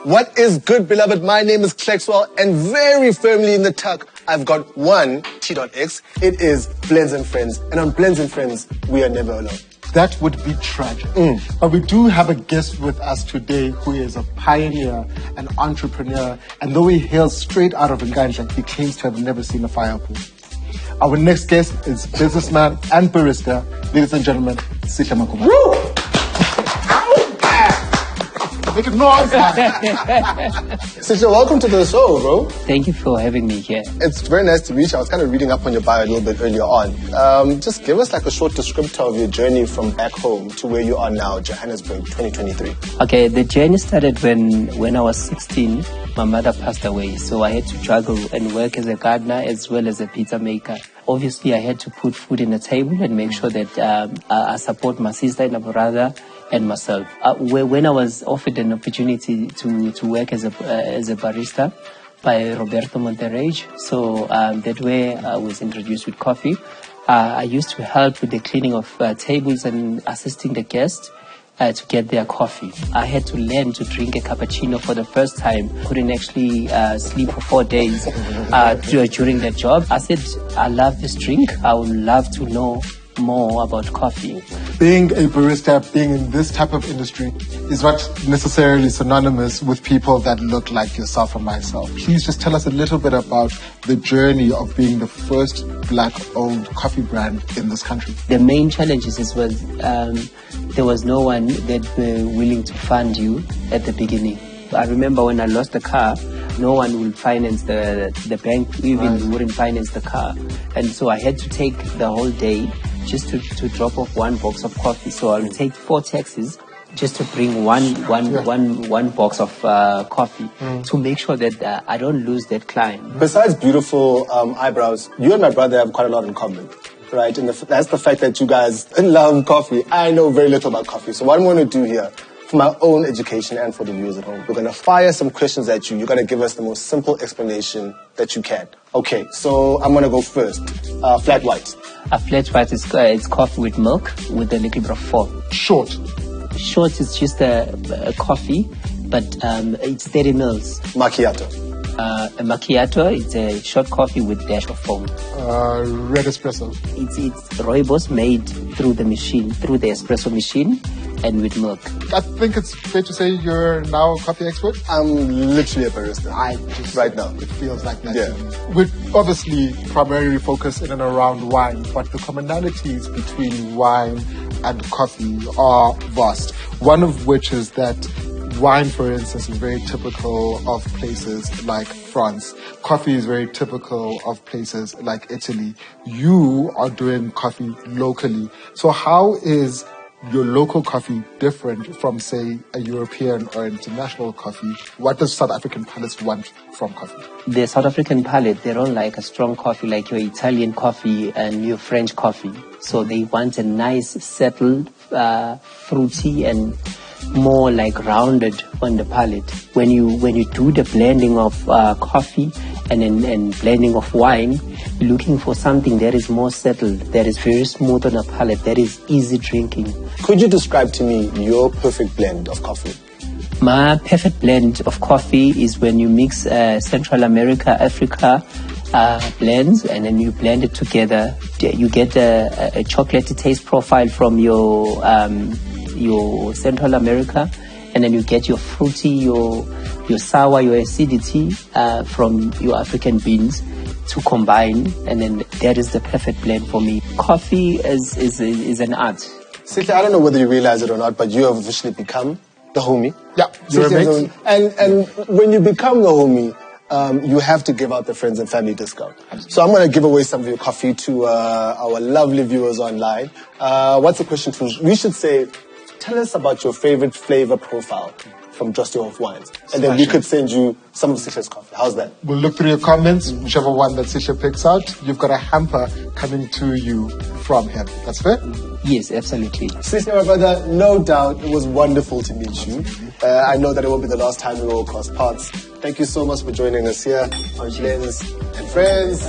What is good, beloved? My name is Klexwell, and very firmly in the tuck, I've got one T.X. It is Blends and Friends, and on Blends and Friends, we are never alone. That would be tragic. But we do have a guest with us today who is a pioneer, an entrepreneur, and though he hails straight out of Nganja, he claims to have never seen a fire pool. Our next guest is businessman and barista, ladies and gentlemen, Sihle Magubane. Woo! Make it noise, Sihle, welcome to the show, bro. Thank you for having me here. It's very nice to meet you. I was kind of reading up on your bio a little bit earlier on. Just give us like a short descriptor of your journey from back home to where you are now, Johannesburg, 2023. Okay, the journey started when I was 16. My mother passed away, so I had to struggle and work as a gardener as well as a pizza maker. Obviously, I had to put food on the table and make sure that I support my sister and my brother and myself. When I was offered an opportunity to work as a barista by Roberto Monterrey, so that way I was introduced with coffee. I used to help with the cleaning of tables and assisting the guests to get their coffee. I had to learn to drink a cappuccino for the first time. Couldn't actually sleep for 4 days during that job. I said, I love this drink. I would love to know more about coffee. Being a barista, being in this type of industry is not necessarily synonymous with people that look like yourself and myself. Please just tell us a little bit about the journey of being the first black-owned coffee brand in this country. The main challenges was there was no one that were willing to fund you at the beginning. I remember when I lost the car, no one would finance the bank, even wouldn't finance the car. And so I had to take the whole day just to drop off one box of coffee. So I'll take 4 taxis just to bring one box of coffee to make sure that I don't lose that client. Besides beautiful eyebrows, you and my brother have quite a lot in common, right? And that's the fact that you guys love coffee. I know very little about coffee. So what I'm going to do here, for my own education and for the viewers at home, we're going to fire some questions at you. You're going to give us the most simple explanation that you can. Okay, so I'm going to go first. Flat white. A flat white is it's coffee with milk with a little bit of foam. Short is just a coffee, but it's 30 mils. Macchiato. A macchiato, it's a short coffee with dash of foam. Red espresso. It's rooibos made through the espresso machine and with milk. I think it's fair to say you're now a coffee expert. I'm literally a barista. Right now. It feels like that to me. We obviously primarily focus in and around wine, but the commonalities between wine and coffee are vast. One of which is that wine, for instance, is very typical of places like France. Coffee is very typical of places like Italy. You are doing coffee locally. So how is your local coffee different from, say, a European or international coffee? What does South African palates want from coffee? The South African palate, they don't like a strong coffee like your Italian coffee and your French coffee. So they want a nice, settled, fruity and more like rounded on the palate. When you do the blending of coffee and blending of wine, you're looking for something that is more settled, that is very smooth on the palate, that is easy drinking. Could you describe to me your perfect blend of coffee? My perfect blend of coffee is when you mix Central America, Africa blends, and then you blend it together. You get a chocolatey taste profile from your Central America, and then you get your fruity, your sour, your acidity from your African beans to combine, and then that is the perfect blend for me. Coffee is an art. Sihle, I don't know whether you realize it or not, but you have officially become the homie. Yeah, you're a mate. And when you become the homie, you have to give out the friends and family discount. So I'm going to give away some of your coffee to our lovely viewers online. What's the question? We should say, tell us about your favorite flavor profile from Drostdy Hof wines. And then we could send you some of Sihle's coffee. How's that? We'll look through your comments. Whichever one that Sihle picks out, you've got a hamper coming to you from him. That's fair? Yes, absolutely. Sihle, my brother, no doubt it was wonderful to meet you. I know that it won't be the last time we will cross paths. Thank you so much for joining us here on Blends and Friends.